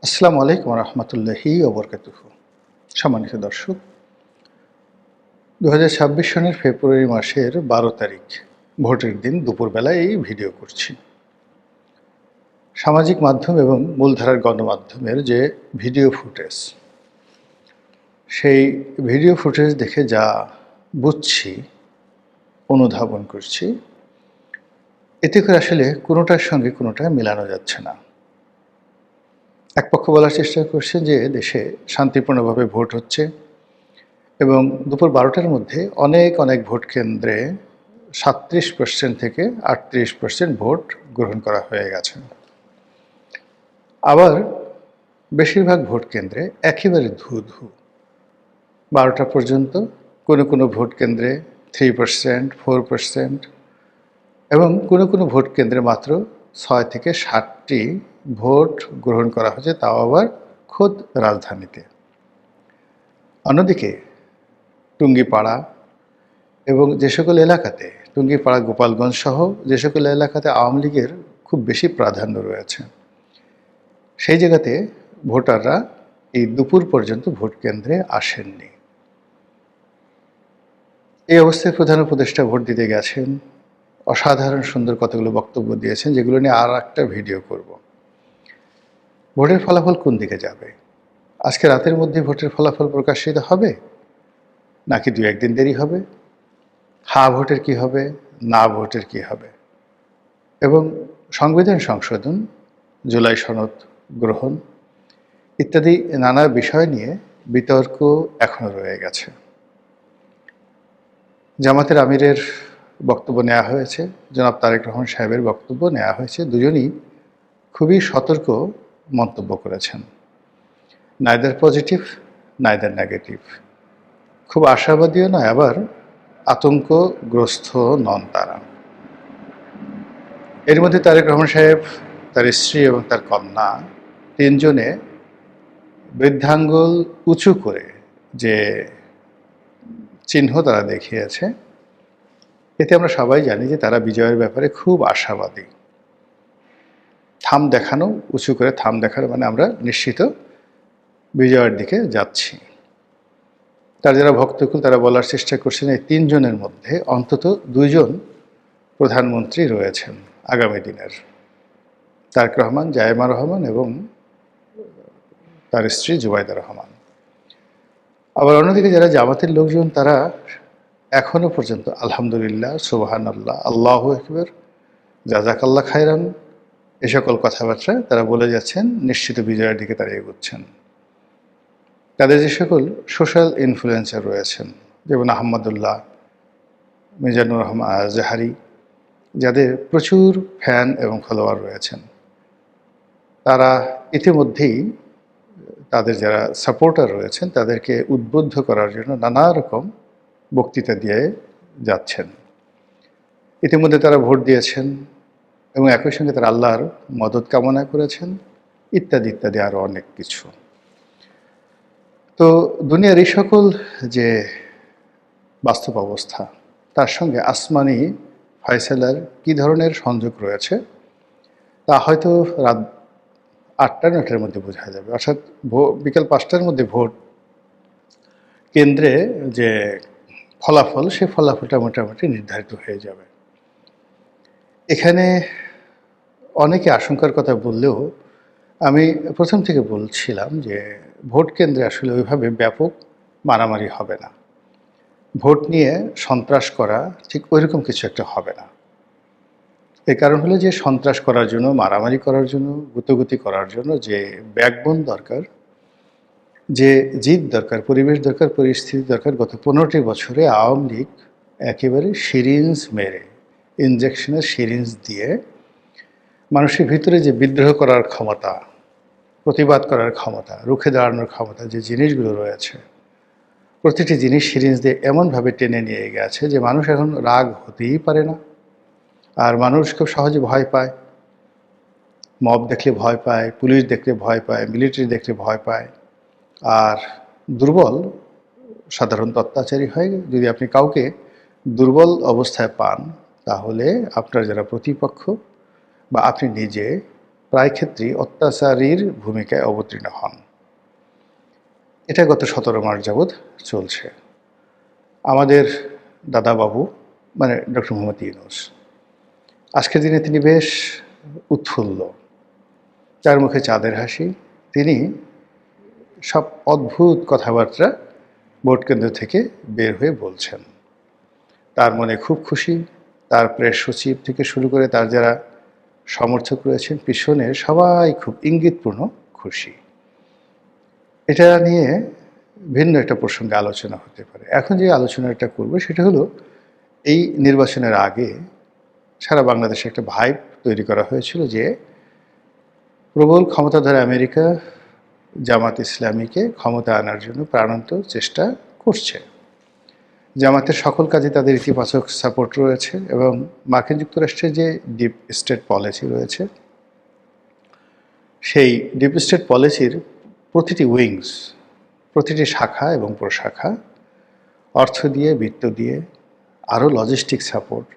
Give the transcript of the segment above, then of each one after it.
আসসালামু আলাইকুম রহমতুল্লাহি ওবরকাতুহু। সম্মানিত দর্শক, 2026 সনের ফেব্রুয়ারি মাসের 12 তারিখ ভোটের দিন দুপুরবেলায় এই ভিডিও করছি। সামাজিক মাধ্যম এবং মূলধারার গণমাধ্যমের যে ভিডিও ফুটেজ, সেই ভিডিও ফুটেজ দেখে যা বুঝছি, অনুধাবন করছি, এতে করে আসলে কোনোটার সঙ্গে কোনোটা মেলানো যাচ্ছে না। এক পক্ষ বলার চেষ্টা করছে যে দেশে শান্তিপূর্ণভাবে ভোট হচ্ছে এবং দুপুর 12টার মধ্যে অনেক ভোট কেন্দ্রে 37% থেকে 38% ভোট গ্রহণ করা হয়ে গেছে। আবার বেশিরভাগ ভোট কেন্দ্রে একেবারে ধু 12টা পর্যন্ত কোনো ভোট কেন্দ্রে 3%, 4% এবং কোনো ভোট কেন্দ্রে মাত্র 6 থেকে 7টি ভোট গ্রহণ করা হয়েছে, তাও আবার খোদ রাজধানীতে। অন্যদিকে টুঙ্গিপাড়া এবং যে সকল এলাকাতে, টুঙ্গিপাড়া, গোপালগঞ্জ সহ যে সকল এলাকাতে আওয়ামী লীগের খুব বেশি প্রাধান্য রয়েছে, সেই জায়গাতে ভোটাররা এই দুপুর পর্যন্ত ভোট কেন্দ্রে আসেননি। এই অবস্থায় প্রধান উপদেষ্টা ভোট দিতে গেছেন, অসাধারণ সুন্দর কতগুলো বক্তব্য দিয়েছেন, যেগুলো নিয়ে আর একটা ভিডিও করব। ভোটের ফলাফল কোন দিকে যাবে? আজকে রাতের মধ্যে ভোটের ফলাফল প্রকাশিত হবে, নাকি 2-1 দিন দেরি হবে? হ্যাঁ ভোটের কি হবে, না ভোটের কি হবে? এবং সংবিধান সংশোধন, জুলাই সনদ গ্রহণ ইত্যাদি নানা বিষয় নিয়ে বিতর্ক এখনো রয়ে গেছে। জামাতের আমিরের বক্তব্য নেওয়া হয়েছে, জনাব তারেক রহমান সাহেবের বক্তব্য নেওয়া হয়েছে। দুজনই খুবই সতর্ক মন্তব্য করেছেন। Neither positive, neither negative. খুব আশাবাদীও নয়, আবার আতঙ্কগ্রস্ত নন তারা। এর মধ্যে তারেক রহমান সাহেব, তার স্ত্রী এবং তার কন্যা তিনজনে বৃদ্ধাঙ্গুল উঁচু করে যে চিহ্ন তারা দেখিয়েছে, এতে আমরা সবাই জানি যে তারা বিজয়ের ব্যাপারে খুব আশাবাদী। থাম দেখানো, উঁচু করে থাম দেখানো মানে আমরা নিশ্চিত বিজয়ের দিকে যাচ্ছি। তার যারা ভক্তকুল তারা বলার চেষ্টা করছেন এই তিনজনের মধ্যে অন্তত 2 জন প্রধানমন্ত্রী রয়েছেন আগামী দিনের, তারেক রহমান, জায়েমা রহমান এবং তার স্ত্রী জুবাইদা রহমান। আবার অন্যদিকে যারা জামাতের লোকজন, তারা এখনো পর্যন্ত আলহামদুলিল্লাহ, সুবহানাল্লাহ, আল্লাহু আকবার, জাযাকাল্লাহ খায়রান, এ সকল কথাবার্তা তারা বলে যাচ্ছেন, নিশ্চিত বিজয়ের দিকে তারা এগোচ্ছেন। তাদের যে সকল সোশ্যাল ইনফ্লুয়েন্সার রয়েছেন, যেমন আহমদুল্লাহ, মিজানুর রহমান আজহারি, যাদের প্রচুর ফ্যান এবং ফলোয়ার রয়েছেন, তারা ইতিমধ্যেই তাদের যারা সাপোর্টার রয়েছেন তাদেরকে উদ্বুদ্ধ করার জন্য নানা রকম বক্তৃতা দিয়ে যাচ্ছেন। ইতিমধ্যে তারা ভোট দিয়েছেন এবং একই সঙ্গে তারা আল্লাহর মদত কামনা করেছেন, ইত্যাদি ইত্যাদি আরও অনেক কিছু। তো দুনিয়ার এই সকল যে বাস্তব অবস্থা, তার সঙ্গে আসমানি ফয়সালার কী ধরনের সংযোগ রয়েছে তা হয়তো রাত 8টা-9টার মধ্যে বোঝা যাবে। অর্থাৎ বিকাল 5টার মধ্যে ভোট কেন্দ্রে যে ফলাফল, সে ফলাফলটা মোটামুটি নির্ধারিত হয়ে যাবে। এখানে অনেকে আশঙ্কার কথা বললেও আমি প্রথম থেকে বলছিলাম যে ভোট কেন্দ্রে আসলে ওইভাবে ব্যাপক মারামারি হবে না। ভোট নিয়ে সন্ত্রাস করা ঠিক ওইরকম কিছু একটা হবে না। এর কারণ হলো যে সন্ত্রাস করার জন্য, মারামারি করার জন্য, গুতোগুতি করার জন্য যে ব্যাকবোন দরকার, যে জিদ দরকার, পরিবেশ দরকার, পরিস্থিতি দরকার, গত 15টি বছরে আওয়ামী লীগ একেবারে সিরিঞ্জ মেরে, ইনজেকশনের সিরিঞ্জ দিয়ে মানুষের ভিতরে যে বিদ্রোহ করার ক্ষমতা, প্রতিবাদ করার ক্ষমতা, রুখে দাঁড়ানোর ক্ষমতা, যে জিনিসগুলো রয়েছে, প্রতিটি জিনিস সিরিঞ্জ দিয়ে এমনভাবে টেনে নিয়ে গেছে যে মানুষ এখন রাগ হতেই পারে না। আর মানুষ খুব সহজে ভয় পায়, মব দেখলে ভয় পায়, পুলিশ দেখলে ভয় পায়, মিলিটারি দেখলে ভয় পায়। আর দুর্বল সাধারণত অত্যাচারী হয়। যদি আপনি কাউকে দুর্বল অবস্থায় পান, তাহলে আপনার যারা প্রতিপক্ষ বা আপনি নিজে, প্রায় ক্ষেত্রেই অত্যাচারীর ভূমিকায় অবতীর্ণ হন। এটা গত 17 মাস যাবৎ চলছে। আমাদের দাদাবাবু মানে ডক্টর মোহাম্মদ ইউনূস, আজকের দিনে তিনি বেশ উৎফুল্ল, তার মুখে চাঁদের হাসি। তিনি সব অদ্ভুত কথাবার্তা ভোট কেন্দ্র থেকে বের হয়ে বলছেন। তার মনে খুব খুশি, তার প্রেস সচিব থেকে শুরু করে তার যারা সমর্থক রয়েছেন পিছনে সবাই খুব ইঙ্গিতপূর্ণ খুশি। এটা নিয়ে ভিন্ন একটা প্রসঙ্গে আলোচনা হতে পারে। এখন যে আলোচনাটা করব সেটা হলো, এই নির্বাচনের আগে সারা বাংলাদেশে একটা ভাইব তৈরি করা হয়েছিল যে প্রবল ক্ষমতাধর আমেরিকা জামাত ইসলামীকে ক্ষমতা আনার জন্য প্রাণান্তর চেষ্টা করছে। জামাতের সকল কাজে তাদের ইতিবাচক সাপোর্ট রয়েছে এবং মার্কিন যুক্তরাষ্ট্রের যে ডিপ স্টেট পলিসি রয়েছে, সেই ডিপ স্টেট পলিসির প্রতিটি উইংস, প্রতিটি শাখা এবং প্রশাখা অর্থ দিয়ে, বিত্ত দিয়ে, আরও লজিস্টিক সাপোর্ট,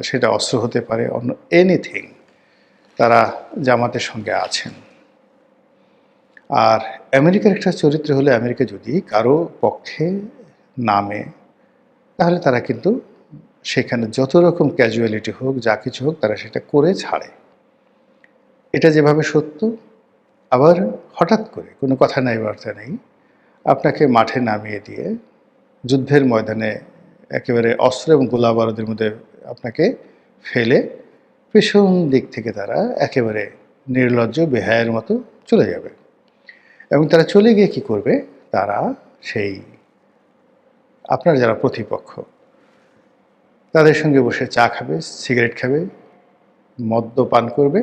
সেটা অস্ত্র হতে পারে, অন্য এনিথিং, তারা জামাতের সঙ্গে আছেন। আর আমেরিকার একটা চরিত্র হলে, আমেরিকা যদি কারো পক্ষে নামে তাহলে তারা কিন্তু সেখানে যত রকম ক্যাজুয়ালিটি হোক, যা কিছু হোক, তারা সেটা করে ছাড়ে। এটা যেভাবে সত্য, আবার হঠাৎ করে কোনো কথা নাই বার্তা নেই আপনাকে মাঠে নামিয়ে দিয়ে যুদ্ধের ময়দানে একেবারে অস্ত্র এবং গোলা বারুদের মধ্যে আপনাকে ফেলে পেছন দিক থেকে তারা একেবারে নির্লজ্জ বেহায়ের মতো চলে যাবে। এবং তারা চলে গিয়ে কি করবে, তারা সেই আপনার যারা প্রতিপক্ষ তাদের সঙ্গে বসে চা খাবে, সিগারেট খাবে, মদ্যপান করবে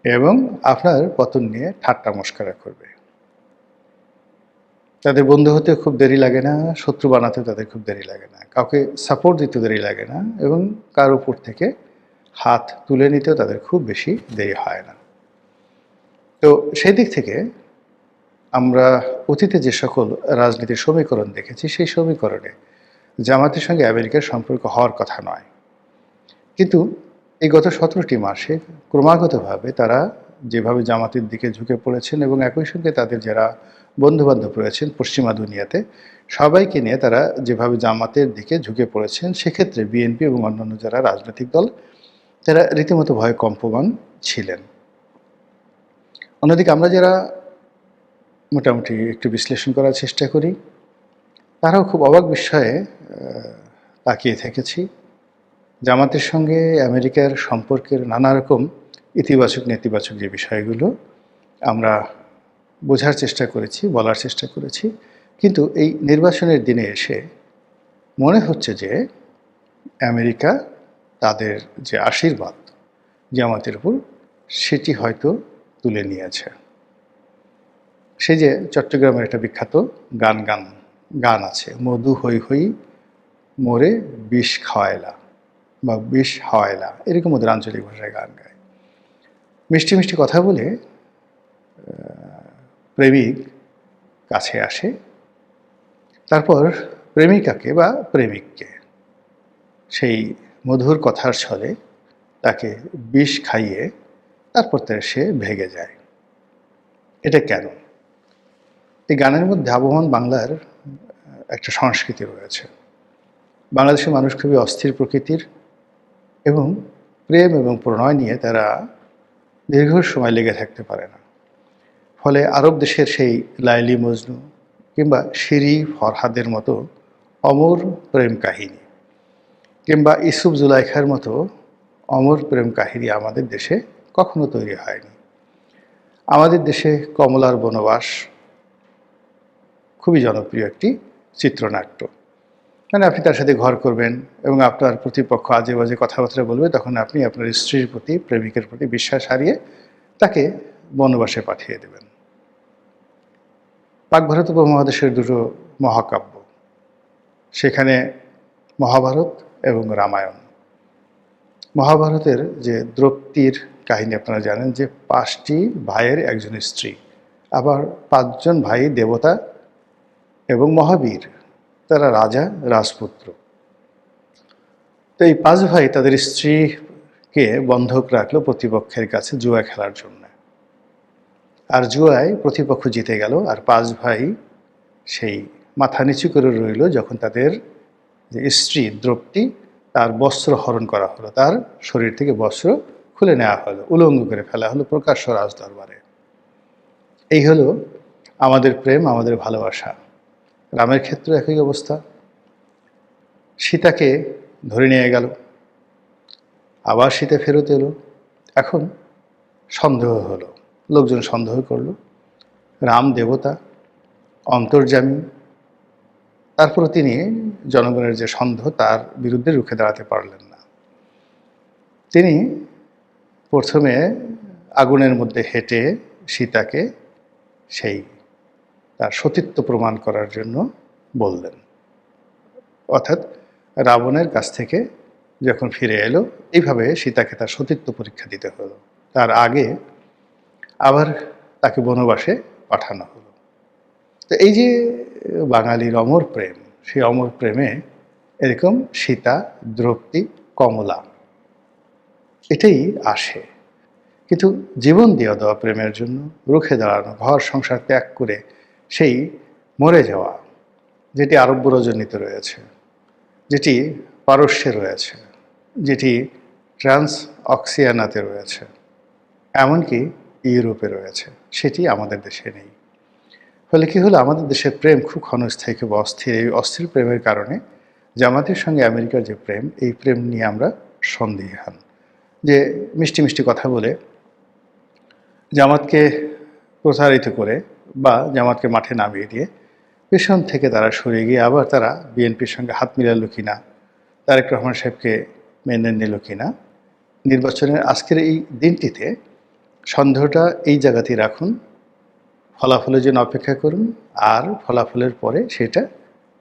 এবং আপনার পতন নিয়ে ঠাট্টা মশকরা করবে। তাদের বন্ধু হতে খুব দেরি লাগে না, শত্রু বানাতে তাদের খুব দেরি লাগে না, কাউকে সাপোর্ট দিতে দেরি লাগে না, এবং কার উপর থেকে হাত তুলে নিতেও তাদের খুব বেশি দেরি হয় না। তো সেই দিক থেকে আমরা অতীতে যে সকল রাজনীতির সমীকরণ দেখেছি, সেই সমীকরণে জামাতের সঙ্গে আমেরিকার সম্পর্ক হওয়ার কথা নয়। কিন্তু এই গত 17টি মাসে ক্রমাগতভাবে তারা যেভাবে জামাতের দিকে ঝুঁকে পড়েছেন এবং একই সঙ্গে তাদের যারা বন্ধুবান্ধব রয়েছেন পশ্চিমা দুনিয়াতে, সবাইকে নিয়ে তারা যেভাবে জামাতের দিকে ঝুঁকে পড়েছেন, সেক্ষেত্রে বিএনপি এবং অন্যান্য যারা রাজনৈতিক দল তারা রীতিমতো ভয়ে কম্পমান ছিলেন। অন্যদিকে আমরা যারা মোটামুটি একটু বিশ্লেষণ করার চেষ্টা করি, তারাও খুব অবাক বিস্ময়ে তাকিয়ে থেকেছি জামাতের সঙ্গে আমেরিকার সম্পর্কের নানা রকম ইতিবাচক নেতিবাচক যে বিষয়গুলো আমরা বোঝার চেষ্টা করেছি, বলার চেষ্টা করেছি। কিন্তু এই নির্বাচনের দিনে এসে মনে হচ্ছে যে আমেরিকা তাদের যে আশীর্বাদ জামাতের উপর, সেটি হয়তো তুলে নিয়েছে। সেই যে চট্টগ্রামের একটা বিখ্যাত গান আছে, মধু হই হই মোরে বিষ খাওয়াইলা বা বিষ হাওয়াইলা, এরকম ওদের আঞ্চলিক ভাষায় গান গায়। মিষ্টি মিষ্টি কথা বলে প্রেমিক কাছে আসে, তারপর প্রেমিকাকে বা প্রেমিককে সেই মধুর কথার ছলে তাকে বিষ খাইয়ে তারপর সে ভেগে যায়। এটা কেন? এই গানের মধ্যে আবহমান বাংলার একটা সংস্কৃতি রয়েছে। বাংলাদেশের মানুষ খুবই অস্থির প্রকৃতির এবং প্রেম এবং প্রণয় নিয়ে তারা দীর্ঘ সময় লেগে থাকতে পারে না। ফলে আরব দেশের সেই লাইলি মজনু কিংবা শিরি ফরহাদের মতো অমর প্রেম কাহিনী কিংবা ইউসুফ জুলাইখার মতো অমর প্রেম কাহিনী আমাদের দেশে কখনো তৈরি হয়নি। আমাদের দেশে কমলার বনবাস খুবই জনপ্রিয় একটি চিত্রনাট্য। মানে আপনি তার সাথে ঘর করবেন এবং আপনার প্রতিপক্ষ আজে বাজে কথাবার্তা বলবে, তখন আপনি আপনার স্ত্রীর প্রতি, প্রেমিকের প্রতি বিশ্বাস হারিয়ে তাকে বনবাসে পাঠিয়ে দেবেন। পাক ভারত উপমহাদেশের দুটো মহাকাব্য, সেখানে মহাভারত এবং রামায়ণ। মহাভারতের যে দ্রৌপদীর কাহিনী আপনারা জানেন, যে 5টি ভাইয়ের একজন স্ত্রী, আবার 5জন ভাই দেবতা এবং মহাবীর, তারা রাজা রাজপুত্র। তো এই 5 ভাই তাদের স্ত্রী কে বন্ধক রাখলো প্রতিপক্ষের কাছে জুয়া খেলার জন্য। আর জুয়ায় প্রতিপক্ষ জিতে গেল, আর 5 ভাই সেই মাথা নিচু করে রইল যখন তাদের যে স্ত্রী দ্রৌপদী, তার বস্ত্র হরণ করা হলো, তার শরীর থেকে বস্ত্র খুলে নেওয়া হলো, উলঙ্গ করে ফেলা হলো প্রকাশ্য রাজদরবারে। এই হলো আমাদের প্রেম, আমাদের ভালোবাসা। রামের ক্ষেত্রে একই অবস্থা। সীতাকে ধরে নিয়ে গেল, আবার সীতা ফেরত এলো। এখন সন্দেহ হলো, লোকজন সন্দেহ করলো রাম দেবতা, অন্তর্যামী। তারপরে তিনি জনগণের যে সন্দেহ তার বিরুদ্ধে রুখে দাঁড়াতে পারলেন না। তিনি প্রথমে আগুনের মধ্যে হেঁটে সীতাকে সেই তার সতীত্ব প্রমাণ করার জন্য বললেন। অর্থাৎ রাবণের কাছ থেকে যখন ফিরে এলো, এইভাবে সীতাকে তার সতীত্ব পরীক্ষা দিতে হলো। তার আগে আবার তাকে বনবাসে পাঠানো হলো। তো এই যে বাঙালির অমর প্রেম, সেই অমর প্রেমে এরকম সীতা, দ্রৌপদী, কমলা এটাই আসে। কিন্তু জীবন দিয়ে দেওয়া প্রেমের জন্য রুখে দাঁড়ানো, ঘর সংসার ত্যাগ করে সেই মরে যাওয়া, যেটি আরব্য রজনীতে রয়েছে, যেটি পারস্যে রয়েছে, যেটি ট্রান্স অক্সিয়ানাতে রয়েছে, এমনকি ইউরোপে রয়েছে, সেটি আমাদের দেশে নেই। ফলে কী হলো, আমাদের দেশের প্রেম খুব ক্ষণস্থায়ী, খুব অস্থির। এই অস্থির প্রেমের কারণে জামাতের সঙ্গে আমেরিকার যে প্রেম, এই প্রেম নিয়ে আমরা সন্দিহান। যে মিষ্টি মিষ্টি কথা বলে জামাতকে প্রসারিত করে বা জামাতকে মাঠে নামিয়ে দিয়ে পেছন থেকে তারা সরে গিয়ে আবার তারা বিএনপির সঙ্গে হাত মিলালো কিনা, তারেক রহমান সাহেবকে মেনে নিল কিনা, নির্বাচনের আজকের এই দিনটিতে সন্দেহটা এই জায়গাতেই রাখুন। ফলাফলের জন্য অপেক্ষা করুন, আর ফলাফলের পরে সেটা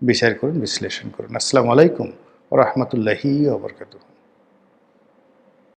বিচার করুন, বিশ্লেষণ করুন। আসসালামু আলাইকুম ওয়া রাহমাতুল্লাহি ওয়া বারাকাতুহু।